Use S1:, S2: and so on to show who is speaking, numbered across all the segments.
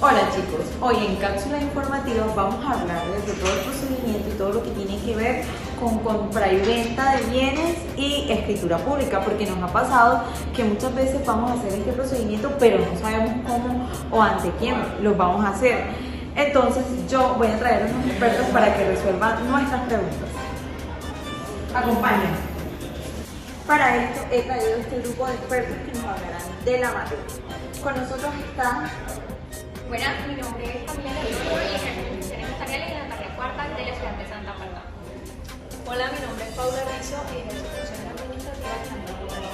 S1: Hola chicos, hoy en Cápsula Informativa vamos a hablarles de todo el procedimiento y todo lo que tiene que ver con compra y venta de bienes y escritura pública, porque nos ha pasado que muchas veces vamos a hacer este procedimiento pero no sabemos cómo o ante quién los vamos a hacer. Entonces yo voy a traer a unos expertos para que resuelvan nuestras preguntas. Acompáñenme. Para esto he traído este grupo de expertos que nos hablarán de la materia. Con nosotros está...
S2: Buenas, mi nombre es Camila León y ejerzo funciones notariales en la notaría cuarta de la ciudad de Santa Marta.
S3: Hola, mi nombre es Paula Rizzo y ejerzo funciones administrativas en Santa Marta.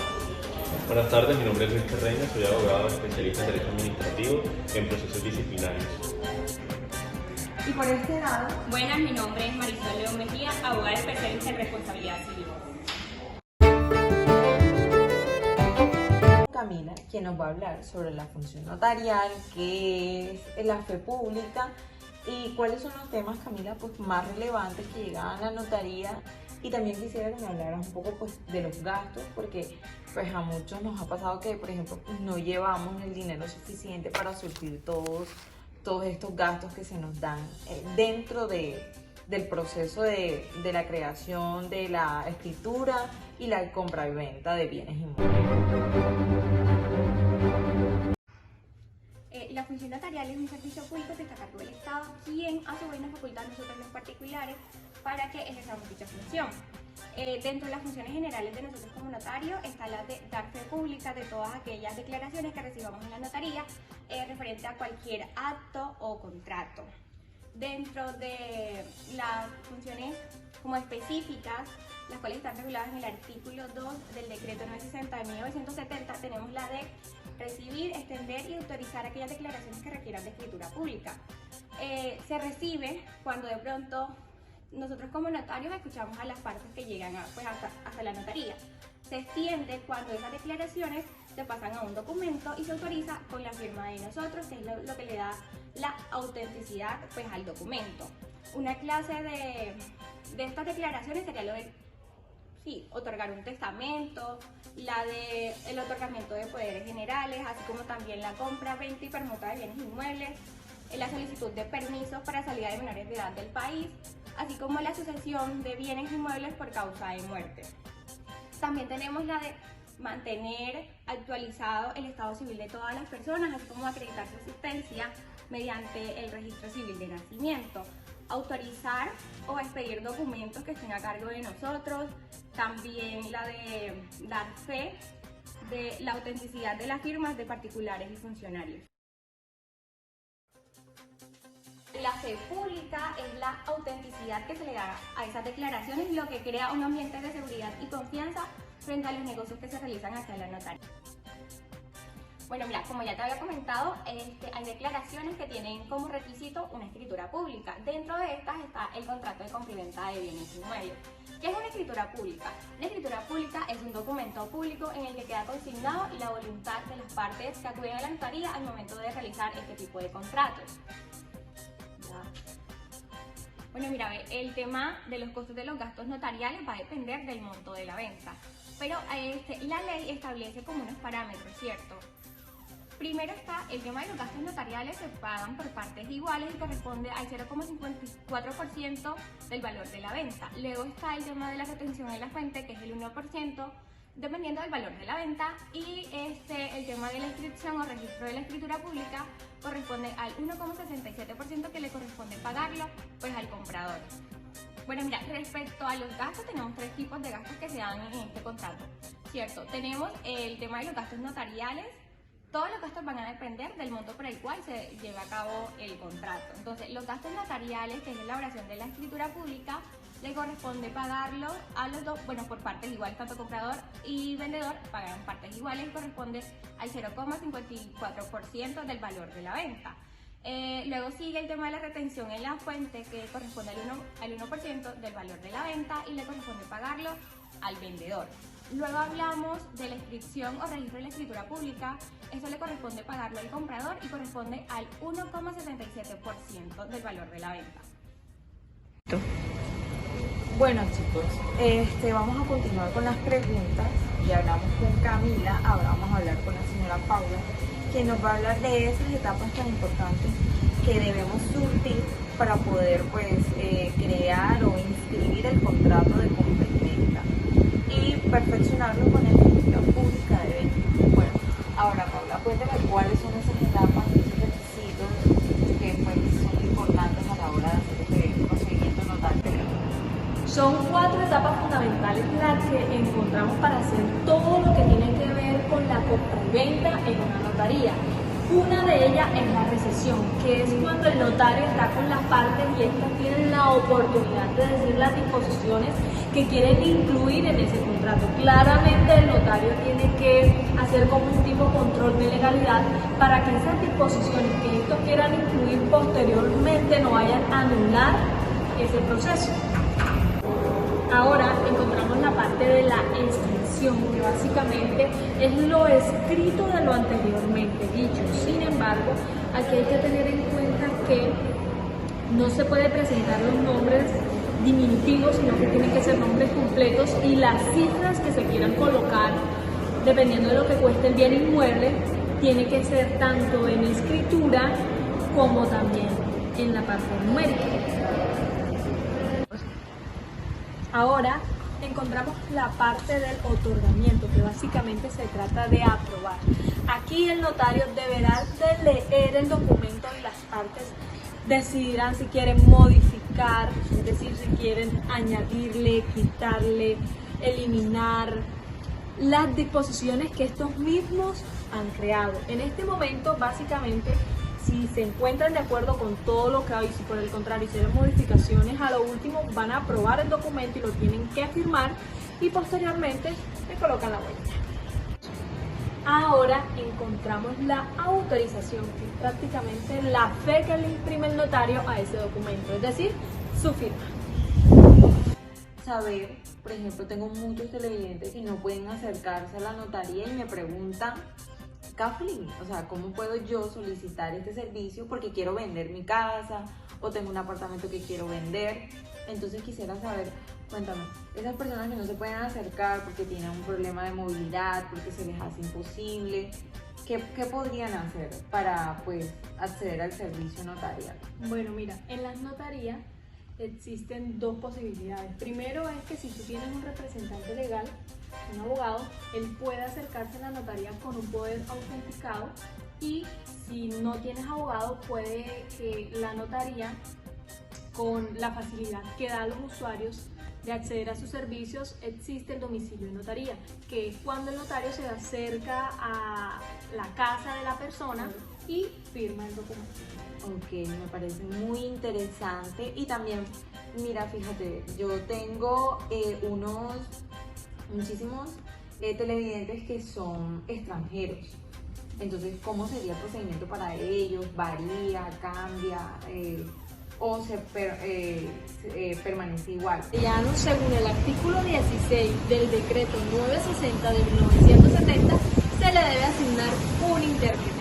S4: Buenas tardes, mi nombre es Luis Terreño, soy abogado especialista en Derecho Administrativo en procesos disciplinarios.
S1: Y por este lado...
S2: Buenas, mi nombre es Marisol León Mejía, abogada especialista en responsabilidad civil.
S1: Camila, quien nos va a hablar sobre la función notarial, qué es la fe pública y cuáles son los temas, Camila, pues más relevantes que llegan a la notaría. Y también quisiera que me hablaras un poco pues de los gastos, porque pues a muchos nos ha pasado que, por ejemplo, no llevamos el dinero suficiente para surtir todos estos gastos que se nos dan dentro del proceso de la creación de la escritura y la compra y venta de bienes inmuebles.
S2: La función notarial es un servicio público que está a cargo del Estado, quien a su vez nos faculta a nosotros los particulares para que ejerzamos dicha función. Dentro de las funciones generales de nosotros como notario está la de dar fe pública de todas aquellas declaraciones que recibamos en la notaría referente a cualquier acto o contrato. Dentro de las funciones como específicas, las cuales están reguladas en el artículo 2 del decreto 960 de 1970, tenemos la de recibir, extender y autorizar aquellas declaraciones que requieran de escritura pública. Se recibe cuando de pronto nosotros como notarios escuchamos a las partes que llegan hasta la notaría. Se extiende cuando esas declaraciones se pasan a un documento y se autoriza con la firma de nosotros, que es lo que le da la autenticidad pues, al documento. Una clase de estas declaraciones sería lo de otorgar un testamento, el otorgamiento de poderes generales, así como también la compra, venta y permuta de bienes inmuebles, la solicitud de permisos para salida de menores de edad del país, así como la sucesión de bienes inmuebles por causa de muerte. También tenemos la de mantener actualizado el estado civil de todas las personas, así como acreditar su existencia mediante el registro civil de nacimiento, autorizar o expedir documentos que estén a cargo de nosotros, también la de dar fe de la autenticidad de las firmas de particulares y funcionarios. La fe pública es la autenticidad que se le da a esas declaraciones, lo que crea un ambiente de seguridad y confianza frente a los negocios que se realizan acá en la notaría. Bueno, mira, como ya te había comentado, hay declaraciones que tienen como requisito una escritura pública. Dentro de estas está el contrato de compra y venta de bienes inmuebles. ¿Qué es una escritura pública? Una escritura pública es un documento público en el que queda consignado la voluntad de las partes que acuden a la notaría al momento de realizar este tipo de contratos. Bueno, mira, el tema de los costos de los gastos notariales va a depender del monto de la venta, pero la ley establece como unos parámetros, ¿cierto? Primero está el tema de los gastos notariales, se pagan por partes iguales y corresponde al 0,54% del valor de la venta. Luego está el tema de la retención en la fuente, que es el 1%, dependiendo del valor de la venta. Y el tema de la inscripción o registro de la escritura pública corresponde al 1,67% que le corresponde pagarlo pues, al comprador. Bueno, mira, respecto a los gastos, tenemos tres tipos de gastos que se dan en este contrato, ¿cierto? Tenemos el tema de los gastos notariales. Todos los gastos van a depender del monto por el cual se lleva a cabo el contrato. Entonces, los gastos notariales, que es la elaboración de la escritura pública, le corresponde pagarlo a los dos, por partes iguales, tanto comprador y vendedor pagan partes iguales y corresponde al 0,54% del valor de la venta. Luego sigue el tema de la retención en la fuente, que corresponde al 1% del valor de la venta y le corresponde pagarlo al vendedor. Luego hablamos de la inscripción o registro de la escritura pública. Eso le corresponde pagarlo al comprador y corresponde al 1,77% del valor de la venta.
S1: Bueno chicos, vamos a continuar con las preguntas. Ya hablamos con Camila, ahora vamos a hablar con la señora Paula, que nos va a hablar de esas etapas tan importantes que debemos surtir para poder pues crear o inscribir el contrato de compra y venta y perfeccionarlo con la escritura pública de venta. Bueno, ahora Paula, cuéntame cuáles son esas etapas y esos requisitos que pues son importantes a la hora de hacer este procedimiento notario.
S3: Son 4 etapas fundamentales las que encontramos para hacer todo lo que tiene que ver con la compra y venta en una notaría. Una de ellas es la recesión, que es cuando el notario está con las partes y estas tienen la oportunidad de decir las disposiciones que quieren incluir en ese contrato. Claramente el notario tiene que hacer como un tipo de control de legalidad para que esas disposiciones que estos quieran incluir posteriormente no vayan a anular ese proceso. Ahora encontramos la parte de la inscripción, que básicamente es lo escrito de lo anteriormente dicho. Sin embargo, aquí hay que tener en cuenta que no se puede presentar los nombres diminutivos, sino que tienen que ser nombres completos y las cifras que se quieran colocar, dependiendo de lo que cueste el bien inmueble, tiene que ser tanto en escritura como también en la parte numérica. Ahora encontramos la parte del otorgamiento, que básicamente se trata de aprobar. Aquí el notario deberá de leer el documento y las partes decidirán si quieren modificar, es decir, si quieren añadirle, quitarle, eliminar las disposiciones que estos mismos han creado. En este momento, básicamente, si se encuentran de acuerdo con todo lo que hay, si por el contrario hicieron modificaciones, a lo último van a aprobar el documento y lo tienen que firmar y posteriormente le colocan la huella. Ahora encontramos la autorización, que es prácticamente la fe que le imprime el notario a ese documento, es decir, su firma.
S1: Saber, por ejemplo, tengo muchos televidentes que no pueden acercarse a la notaría y me preguntan, Kathleen, o sea, ¿cómo puedo yo solicitar este servicio? Porque quiero vender mi casa o tengo un apartamento que quiero vender. Entonces quisiera saber, cuéntame, esas personas que no se pueden acercar porque tienen un problema de movilidad, porque se les hace imposible, ¿qué podrían hacer para pues acceder al servicio notarial?
S3: Bueno, mira, en las notarías existen dos posibilidades. Primero es que si tú tienes un representante legal, un abogado, él puede acercarse a la notaría con un poder autenticado, y si no tienes abogado, puede que la notaría, con la facilidad que da a los usuarios de acceder a sus servicios, existe el domicilio de notaría, que es cuando el notario se acerca a la casa de la persona y firma el documento.
S1: Ok, me parece muy interesante. Y también, mira, fíjate, yo tengo muchísimos televidentes que son extranjeros. Entonces, ¿cómo sería el procedimiento para ellos? ¿Varía, cambia o se permanece igual?
S3: Según el artículo 16 del decreto 960 de 1970, se le debe asignar un intérprete.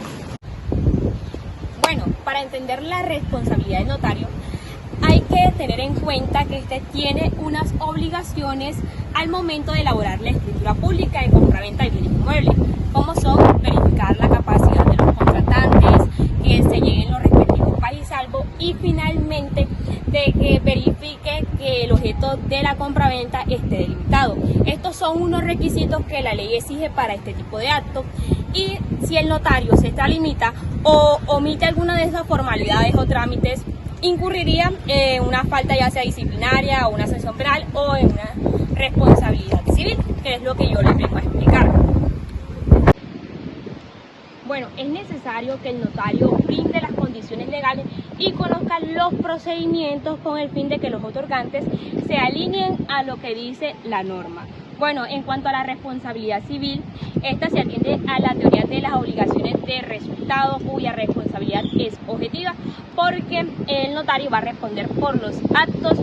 S3: Bueno, para entender la responsabilidad del notario, hay que tener en cuenta que este tiene unas obligaciones al momento de elaborar la escritura pública de compraventa de bienes inmuebles, como son verificar la capacidad de los contratantes, que se lleguen los respectivos paz y salvo, y finalmente de que verifique que el objeto de la compraventa esté delimitado. Estos son unos requisitos que la ley exige para este tipo de actos, y si el notario se extralimita o omite alguna de esas formalidades o trámites, incurriría en una falta ya sea disciplinaria o una sanción penal o en una responsabilidad civil, que es lo que yo les vengo a explicar. Bueno, es necesario que el notario brinde las condiciones legales y conozca los procedimientos con el fin de que los otorgantes se alineen a lo que dice la norma. Bueno, en cuanto a la responsabilidad civil, esta se atiende a la teoría de las obligaciones de resultado, cuya responsabilidad es objetiva, porque el notario va a responder por los actos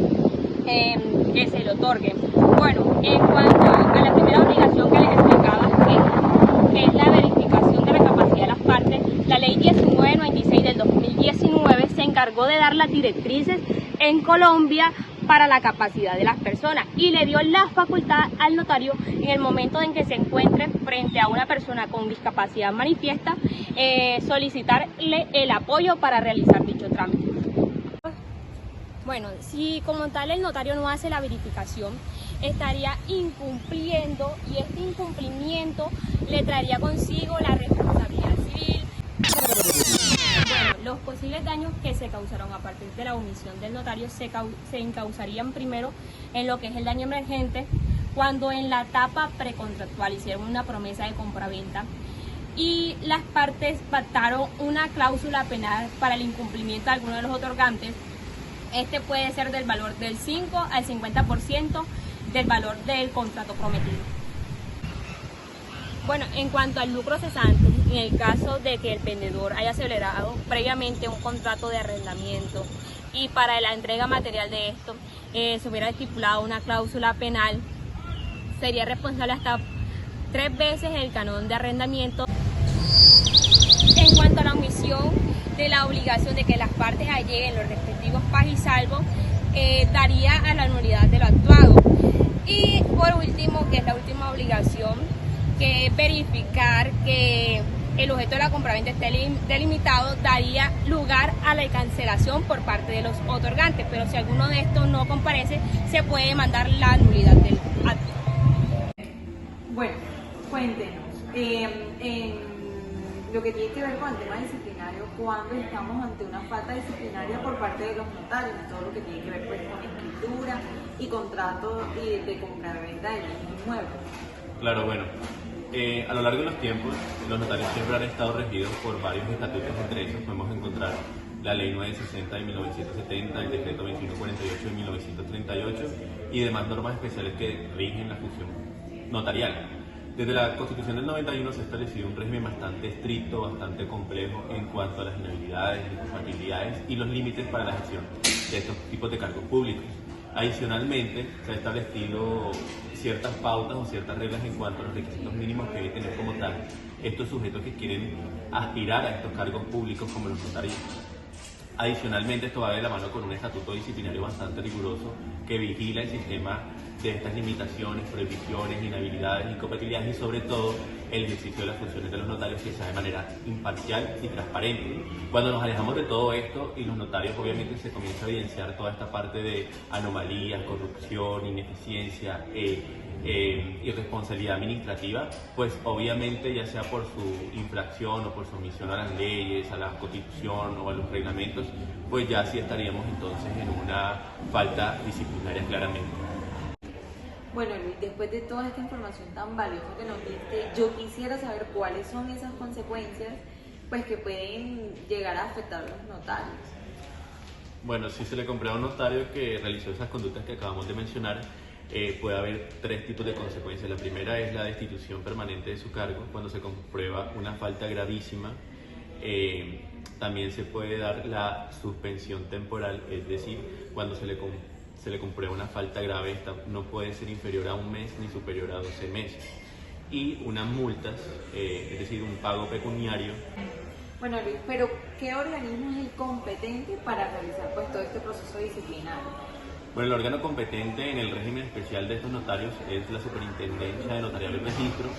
S3: que se le otorguen. Bueno, en cuanto a la primera obligación que les explicaba, que es la verificación de la capacidad de las partes, la ley 1996 del 2019 se encargó de dar las directrices en Colombia
S2: para la capacidad de las personas y le dio la facultad al notario en el momento en que se encuentre frente a una persona con discapacidad manifiesta, solicitarle el apoyo para realizar dicho trámite. Bueno, si como tal el notario no hace la verificación, estaría incumpliendo y este incumplimiento le traería consigo la responsabilidad civil. Bueno, los posibles daños que se causaron a partir de la omisión del notario se encausarían primero en lo que es el daño emergente, cuando en la etapa precontractual hicieron una promesa de compraventa y las partes pactaron una cláusula penal para el incumplimiento de alguno de los otorgantes. Este puede ser del valor del 5 al 50% del valor del contrato prometido. Bueno, en cuanto al lucro cesante, en el caso de que el vendedor haya celebrado previamente un contrato de arrendamiento y para la entrega material de esto se hubiera estipulado una cláusula penal, sería responsable hasta 3 veces el canon de arrendamiento. En cuanto a la omisión de la obligación de que las partes alleguen los respectivos paz y salvo, daría a la nulidad de lo actuado. Y por último, que es la última obligación, que es verificar que el objeto de la compraventa esté delimitado, daría lugar a la cancelación por parte de los otorgantes, pero si alguno de estos no comparece, se puede demandar la nulidad del acto.
S1: Bueno, cuéntenos, en lo que tiene que ver con el tema disciplinario, cuando estamos ante una falta disciplinaria por parte de los notarios, todo lo que tiene que ver pues, con escritura y contrato de compra-venta de bienes inmuebles.
S4: Claro, bueno, a lo largo de los tiempos, los notarios siempre han estado regidos por varios estatutos. Entre esos podemos encontrar la Ley 960 de 1970, el Decreto 2148 de 1938 y demás normas especiales que rigen la función notarial. Desde la Constitución del 91 se ha establecido un régimen bastante estricto, bastante complejo en cuanto a las inhabilidades, incompatibilidades y los límites para la gestión de estos tipos de cargos públicos. Adicionalmente, se ha establecido ciertas pautas o ciertas reglas en cuanto a los requisitos mínimos que deben tener como tal estos sujetos que quieren aspirar a estos cargos públicos como los notarios. Adicionalmente, esto va de la mano con un estatuto disciplinario bastante riguroso que vigila el sistema de estas limitaciones, prohibiciones, inhabilidades, incompatibilidades y sobre todo el ejercicio de las funciones de los notarios que sea de manera imparcial y transparente. Cuando nos alejamos de todo esto y los notarios obviamente se comienza a evidenciar toda esta parte de anomalías, corrupción, ineficiencia, irresponsabilidad administrativa, pues obviamente ya sea por su infracción o por su omisión a las leyes, a la Constitución o a los reglamentos, pues ya sí estaríamos entonces en una falta disciplinaria claramente.
S1: Bueno Luis, después de toda esta información tan valiosa que nos diste, yo quisiera saber cuáles son esas consecuencias pues, que pueden llegar a afectar a los notarios.
S4: Bueno, si se le comprueba a un notario que realizó esas conductas que acabamos de mencionar, puede haber 3 tipos de consecuencias. La primera es la destitución permanente de su cargo cuando se comprueba una falta gravísima. También se puede dar la suspensión temporal, es decir, cuando se le comprueba una falta grave, esta no puede ser inferior a 1 mes ni superior a 12 meses. Y unas multas, es decir, un pago pecuniario.
S1: Bueno Luis, pero ¿qué organismo es el competente para realizar pues, todo este proceso disciplinario?
S4: Bueno, el órgano competente en el régimen especial de estos notarios es la Superintendencia de Notariado y Registro,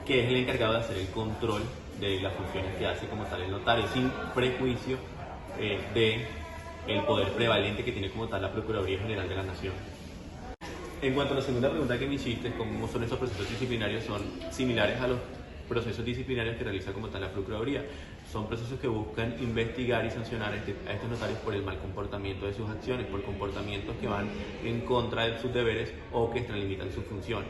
S4: que es el encargado de hacer el control de las funciones que hace como tal el notario, sin prejuicio de el poder prevalente que tiene como tal la Procuraduría General de la Nación. En cuanto a la segunda pregunta que me hiciste, ¿cómo son esos procesos disciplinarios? Son similares a los procesos disciplinarios que realiza como tal la Procuraduría. Son procesos que buscan investigar y sancionar a estos notarios por el mal comportamiento de sus acciones, por comportamientos que van en contra de sus deberes o que extralimitan sus funciones.